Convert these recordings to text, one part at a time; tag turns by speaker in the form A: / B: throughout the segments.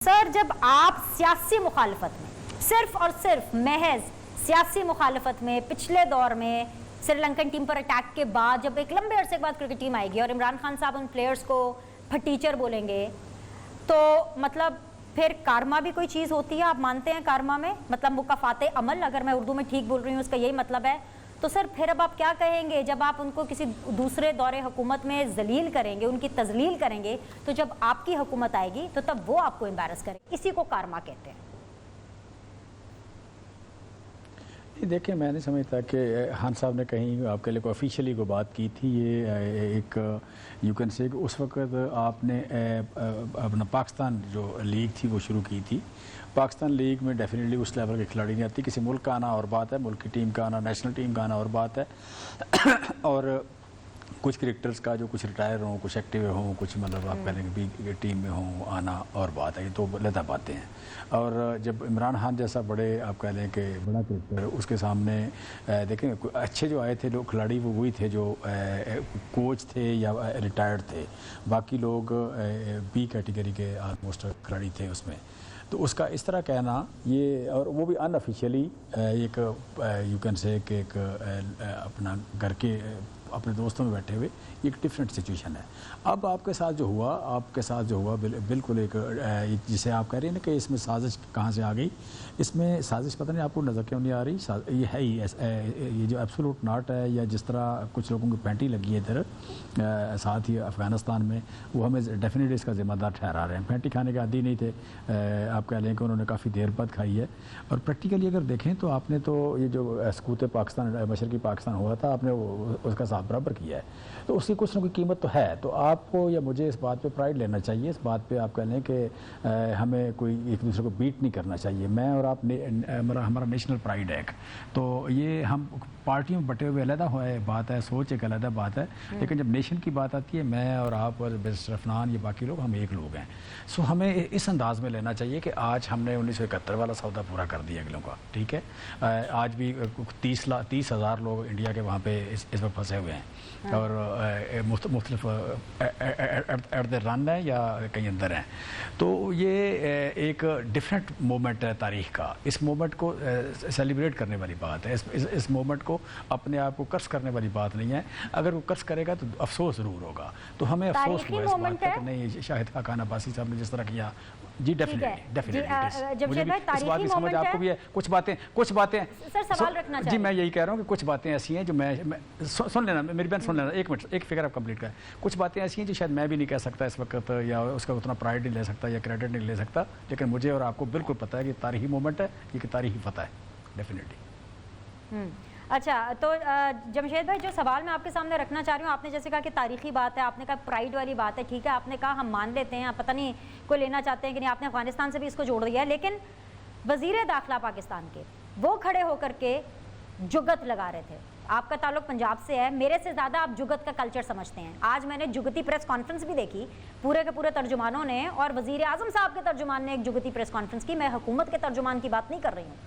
A: Sir, जब आप सियासी मुखालफत में सिर्फ और सिर्फ महज सियासी मुखालफत में पिछले दौर में श्रीलंकन टीम पर अटैक के बाद जब एक लंबे अरसे के बाद क्रिकेट टीम आएगी और इमरान खान साहब उन प्लेयर्स को फटीचर बोलेंगे तो मतलब फिर कारमा भी कोई चीज़ होती है? आप मानते हैं कारमा में मतलब मुकाफाते अमल, अगर मैं उर्दू में ठीक बोल रही हूँ उसका यही मतलब है। तो सर फिर अब आप क्या कहेंगे जब आप उनको किसी दूसरे दौरे हुकूमत में जलील करेंगे, उनकी तजलील करेंगे, तो जब आपकी हुकूमत आएगी तो तब वो आपको एम्बैरस करेंगे। इसी को कारमा कहते हैं।
B: देखिए, मैं नहीं समझता कि खान साहब ने कहीं आपके लिए ऑफिशियली को बात की थी। ये एक यू कैन से उस वक्त आपने अपना पाकिस्तान जो लीग थी वो शुरू की थी। पाकिस्तान लीग में डेफिनेटली उस लेवल के खिलाड़ी नहीं आती। किसी मुल्क का आना और बात है, मुल्क की टीम का आना, नेशनल टीम का आना और बात है। और कुछ क्रिकेटर्स का जो कुछ रिटायर हों, कुछ एक्टिव हों, कुछ मतलब आप कह लेंगे भी टीम में हों, आना और बात है। ये तो अलग बातें हैं। और जब इमरान खान जैसा बड़े आप कह लें कि बड़ा क्रिकेटर उसके सामने देखें, अच्छे जो आए थे लोग खिलाड़ी वो वही थे जो कोच थे या रिटायर्ड थे। बाकी लोग बी कैटेगरी के आलमोस्ट खिलाड़ी थे उसमें। तो उसका इस तरह कहना ये, और वो भी अनऑफिशियली एक यू कैन से कि एक अपना घर के अपने दोस्तों में बैठे हुए, एक डिफरेंट सिचुएशन है। अब आपके साथ जो हुआ बिल्कुल एक जिसे आप कह रहे हैं ना कि इसमें साजिश कहाँ से आ गई। इसमें साजिश पता नहीं आपको नज़र क्यों नहीं आ रही। ये है ही ये जो एब्सोल्यूट नॉट है, या जिस तरह कुछ लोगों की पैंटी लगी है इधर साथ ही अफ़गानिस्तान में, वो हमें डेफिनेटली इसका ज़िम्मेदार ठहरा रहे हैं। पैंटी खाने के आदी नहीं थे, आप कह लें कि उन्होंने काफ़ी देर बाद खाई है। और प्रैक्टिकली अगर देखें तो आपने तो ये जो सकूत पाकिस्तान मशरक़ी पाकिस्तान हुआ था, आपने उसका साथ बराबर किया है। तो उसकी कुछ ना कोई कीमत तो है। तो आपको या मुझे इस बात पे प्राइड लेना चाहिए, इस बात पे आप कह लें कि हमें कोई एक दूसरे को बीट नहीं करना चाहिए। मैं और आप हमारा नेशनल प्राइड है। तो ये हम पार्टियों में बटे हुए अलग बात है, सोच एक अलग बात है, लेकिन जब नेशन की बात आती है, मैं और आप और रफनान ये बाकी लोग, हम एक लोग हैं। सो हमें इस अंदाज में लेना चाहिए कि आज हमने 1971 वाला सौदा पूरा कर दिया अगलों का, ठीक है। आज भी 30,000 लोग इंडिया के वहाँ पे इस वक्त फंसे हुए हैं और मुख्तलिफ एट द रन है या कहीं अंदर हैं। तो ये एक डिफरेंट मोमेंट है तारीख़ का। इस मोमेंट को सेलिब्रेट करने वाली बात है। इस मोमेंट को अपने आप को कर्स करने वाली बात नहीं है। अगर वो कर्स करेगा तो अफसोस ज़रूर होगा। तो हमें अफसोस हुआ इस बात का कि नहीं, शाहिद खान अब्बासी साहब ने जिस तरह किया। जी डेफिनेटली इस बात की समझ आपको भी है। कुछ बातें
A: सर सवाल रखना
B: जी, मैं यही कह रहा हूँ कि कुछ बातें ऐसी हैं जो मैं सुन लेना, मेरी बहन सुन लेना, एक मिनट, एक फिगर आप कंप्लीट करें। कुछ बातें ऐसी हैं जो शायद मैं भी नहीं कह सकता इस वक्त, या उसका उतना प्राइड नहीं ले सकता या क्रेडिट नहीं ले सकता, लेकिन मुझे और आपको बिल्कुल पता है कि तारीखी मोमेंट है, ये तारीखी फतह है डेफिनेटली।
A: अच्छा, तो जमशेद भाई, जो सवाल मैं आपके सामने रखना चाह रही हूँ, आपने जैसे कहा कि तारीखी बात है, आपने कहा प्राइड वाली बात है, ठीक है, आपने कहा हम मान लेते हैं, पता नहीं कोई लेना चाहते हैं कि नहीं, आपने अफगानिस्तान से भी इसको जोड़ दिया है। लेकिन वज़ीर दाखिला पाकिस्तान के वो खड़े होकर के जुगत लगा रहे थे। आपका ताल्लुक पंजाब से है, मेरे से ज़्यादा आप जुगत का कल्चर समझते हैं। आज मैंने जुगती प्रेस कॉन्फ्रेंस भी देखी, पूरे के पूरे तर्जुमानों ने, और वज़ीर आज़म साहब के तर्जुमान ने एक जुगती प्रेस कॉन्फ्रेंस की। मैं हुकूमत के तर्जुमान की बात नहीं कर रही हूँ।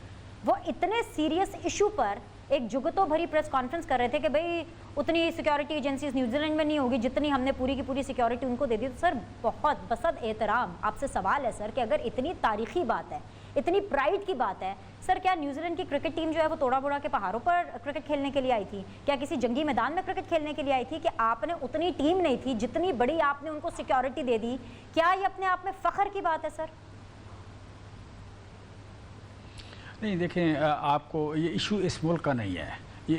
A: वो इतने सीरियस इशू पर एक जुगतों भरी प्रेस कॉन्फ्रेंस कर रहे थे कि भाई उतनी सिक्योरिटी एजेंसीज न्यूजीलैंड में नहीं होगी जितनी हमने पूरी की पूरी सिक्योरिटी उनको दे दी। तो सर, बहुत बसद एहतराम आपसे सवाल है सर कि अगर इतनी तारीखी बात है, इतनी प्राइड की बात है, सर क्या न्यूजीलैंड की क्रिकेट टीम जो है वो तोड़ा बोड़ा के पहाड़ों पर क्रिकेट खेलने के लिए आई थी? क्या किसी जंगी मैदान में क्रिकेट खेलने के लिए आई थी? कि आपने उतनी टीम नहीं थी जितनी बड़ी आपने उनको सिक्योरिटी दे दी? क्या ये अपने आप में फ़ख्र की बात है सर?
B: नहीं, देखें, आपको ये इशू इस मुल्क का नहीं है। ये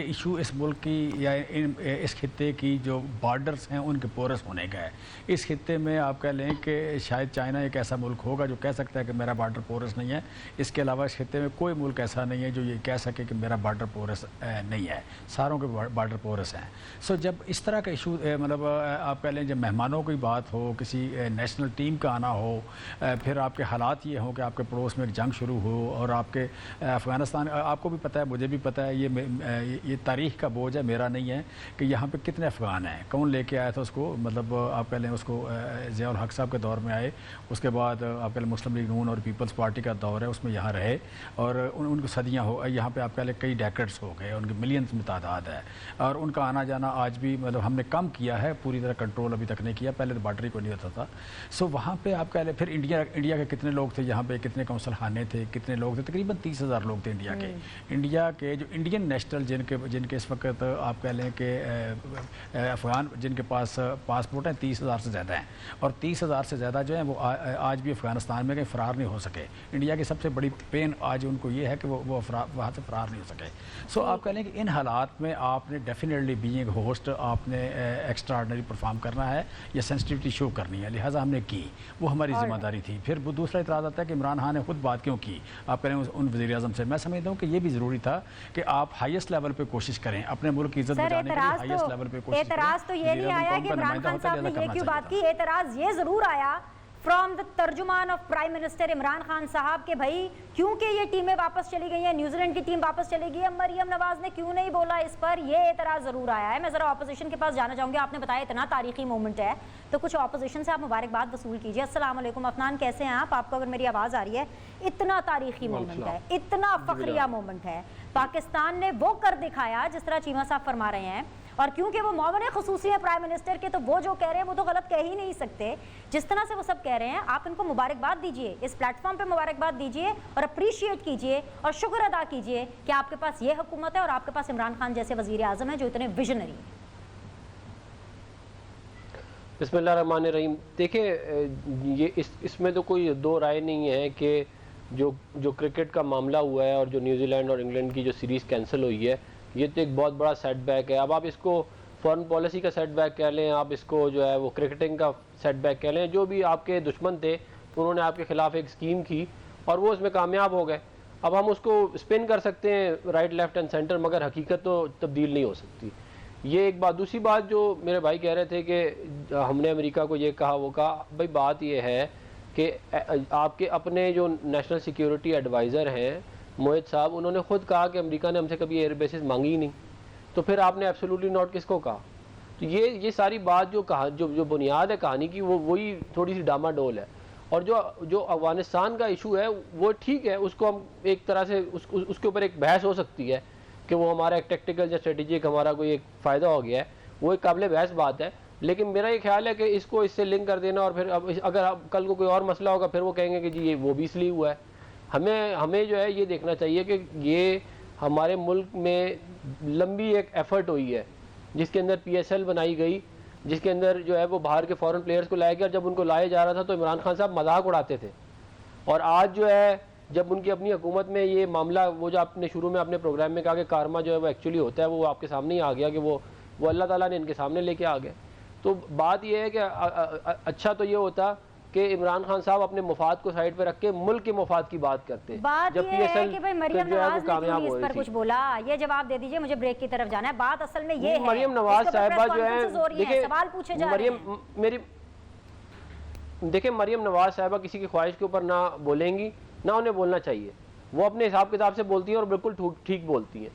B: इशू इस मुल्क की या इस खित्ते की जो बॉर्डर्स हैं उनके पोरस होने का है। इस खित्ते में आप कह लें कि शायद चाइना एक ऐसा मुल्क होगा जो कह सकता है कि मेरा बॉर्डर पोरस नहीं है। इसके अलावा इस खित्ते में कोई मुल्क ऐसा नहीं है जो ये कह सके कि मेरा बॉर्डर पोरस नहीं है। सारों के बॉर्डर पोरस हैं। सो जब इस तरह का इशू मतलब आप कह लें, जब मेहमानों की बात हो, किसी नेशनल टीम का आना हो, फिर आपके हालात ये हों कि आपके पड़ोस में एक जंग शुरू हो और आपके अफ़गानिस्तान, आपको भी पता है, मुझे भी पता है होता है, ये तारीख़ का बोझ है, मेरा नहीं है कि यहाँ पे कितने अफ़गान हैं, कौन लेके आया था उसको। मतलब आप कह लें उसको ज़िया उल हक साहब के दौर में आए, उसके बाद आप कह लें मुस्लिम लीग नून और पीपल्स पार्टी का दौर है, उसमें यहाँ रहे और उनको सदियाँ हो, यहाँ पे आप कह लें कई डेकेड्स हो गए, उनकी मिलियंस में तादाद है और उनका आना जाना आज भी मतलब हमने कम किया है, पूरी तरह कंट्रोल अभी तक नहीं किया, पहले तो बार्डर ही को नहीं होता था। सो वहाँ पे आप कह लें फिर इंडिया के कितने लोग थे यहाँ पे, कितने कौंसल खाने थे, कितने लोग थे, तकरीबन 30,000 लोग थे इंडिया के जो इंडियन नेशनल जिनके इस वक्त आप कह लें कि अफ़गान जिनके पास पासपोर्ट हैं 30,000 से ज़्यादा हैं और 30,000 से ज़्यादा जो है वो आज भी अफ़गानिस्तान में कहीं फ़रार नहीं हो सके। इंडिया की सबसे बड़ी पेन आज उनको ये है कि वो वहाँ से फ़रार नहीं हो सके। सो आप कह लें कि इन हालात में आपने डेफिनेटली बीइंग होस्ट आपने एक्स्ट्रा ऑर्डिनरी परफॉर्म करना है या सेंसिटिविटी शो करनी है, लिहाजा हमने की, वो हमारी ज़िम्मेदारी थी। फिर वो दूसरा इतराज़ आता है कि इमरान खान ने खुद बात क्यों की, आप करें उन वज़ीर-ए-आज़म से। मैं समझता हूँ कि ये भी ज़रूरी था कि आप हाईएस्ट लेवल पे कोशिश करें, अपने मुल्क की इज्जत बचाने के लिए हाईएस्ट लेवल पे कोशिश करें।
A: एतराज़ तो ये नहीं आया कि इमरान खान साहब ने ये क्यों बात की, एतराज़ ये ज़रूर आया फ्रॉम द तर्जुमान of prime minister Imran Khan sahab के भाई क्योंकि ये टीमें वापस चली गई हैं, न्यूजीलैंड की टीम वापस चली गई है, मरियम नवाज ने क्यों नहीं बोला इस पर, ये एतराज़ ज़रूर आया है। मैं ज़रा ऑपोजिशन के पास जाना चाहूँगी, आपने बताया इतना तारीखी मोमेंट है तो कुछ ऑपोजिशन से आप मुबारकबाद वसूल कीजिए। अस्सलाम वालेकुम अफनान, कैसे हैं आप? आपको अगर मेरी आवाज़ आ रही है, इतना तारीखी मोमेंट है, इतना फखरिया मोमेंट है, पाकिस्तान ने वो कर दिखाया जिस तरह चीमा साहब फरमा रहे हैं और क्योंकि वो मौमन खुसूसी है प्राइम मिनिस्टर के तो वो जो कह रहे हैं वो तो गलत कह ही नहीं सकते। जिस तरह से वो सब कह रहे हैं आप इनको मुबारकबाद दीजिए, इस प्लेटफॉर्म पे मुबारकबाद दीजिए और अप्रिशिएट कीजिए और शुक्र अदा कीजिए कि आपके पास ये हुकूमत है और आपके पास इमरान खान जैसे वज़ीर आज़म है जो इतने विजनरी हैं।
C: बिस्मिल्लाहिर्रहमानिर्रहीम। देखिए ये इसमें तो कोई दो राय नहीं है कि जो क्रिकेट का मामला हुआ है और जो न्यूजीलैंड और इंग्लैंड की जो सीरीज़ कैंसिल हुई है, ये तो एक बहुत बड़ा सेटबैक है। अब आप इसको फॉरेन पॉलिसी का सेटबैक कह लें, आप इसको जो है वो क्रिकेटिंग का सेटबैक कह लें, जो भी आपके दुश्मन थे उन्होंने आपके ख़िलाफ़ एक स्कीम की और वो उसमें कामयाब हो गए। अब हम उसको स्पिन कर सकते हैं राइट लेफ्ट एंड सेंटर, मगर हकीकत तो तब्दील नहीं हो सकती। ये एक बात। दूसरी बात जो मेरे भाई कह रहे थे कि हमने अमेरिका को ये कहा वो कहा, भाई बात ये है कि आपके अपने जो नेशनल सिक्योरिटी एडवाइज़र हैं मोहित साहब, उन्होंने खुद कहा कि अमेरिका ने हमसे कभी एयर बेसिस मांगी ही नहीं, तो फिर आपने एब्सोल्युटली नॉट किसको कहा? तो ये सारी बात जो बुनियाद है कहानी की वही थोड़ी सी डामाडोल है। और जो अफगानिस्तान का इशू है वो ठीक है, उसको हम एक तरह से उसके ऊपर एक बहस हो सकती है कि वो हमारा एक टेक्टिकल या स्ट्रेटेजिक हमारा कोई एक फ़ायदा हो गया है, वो एक काबिल बहस बात है। लेकिन मेरा ये ख्याल है कि इसको इससे लिंक कर देना और फिर अब अगर कल को कोई और मसला होगा फिर वो कहेंगे कि जी ये वो भी इसलिए हुआ है। हमें जो है ये देखना चाहिए कि ये हमारे मुल्क में लंबी एक एफ़र्ट हुई है जिसके अंदर PSL बनाई गई, जिसके अंदर जो है वो बाहर के फॉरेन प्लेयर्स को लाया गया। जब उनको लाया जा रहा था तो इमरान खान साहब मजाक उड़ाते थे और आज जो है जब उनकी अपनी हुकूमत में ये मामला, वो जो आपने शुरू में अपने प्रोग्राम में कहा कि कारमा जो है वो एक्चुअली होता है, वो आपके सामने ही आ गया कि वो अल्लाह ताला ने इनके सामने लेके आ गए। तो बात ये है कि अच्छा तो ये होता कि इमरान खान साहब अपने मुफाद को साइड पे रख के मुल्क के मुफाद की बात करते हैं।
A: बात
C: जब
A: ये है कि भाई मरियम नवाज ने क्यों इस पर कुछ बोला, ये जवाब दे दीजिए, मुझे ब्रेक की तरफ जाना है। बात असल में ये है
C: मरियम नवाज साहिबा जो है, देखिए
A: सवाल पूछे जा रहे हैं।
C: देखिए मरियम नवाज साहिबा किसी की ख्वाहिश के ऊपर ना बोलेंगी, ना उन्हें बोलना चाहिए। वो अपने हिसाब किताब से बोलती हैं और बिल्कुल ठीक बोलती हैं।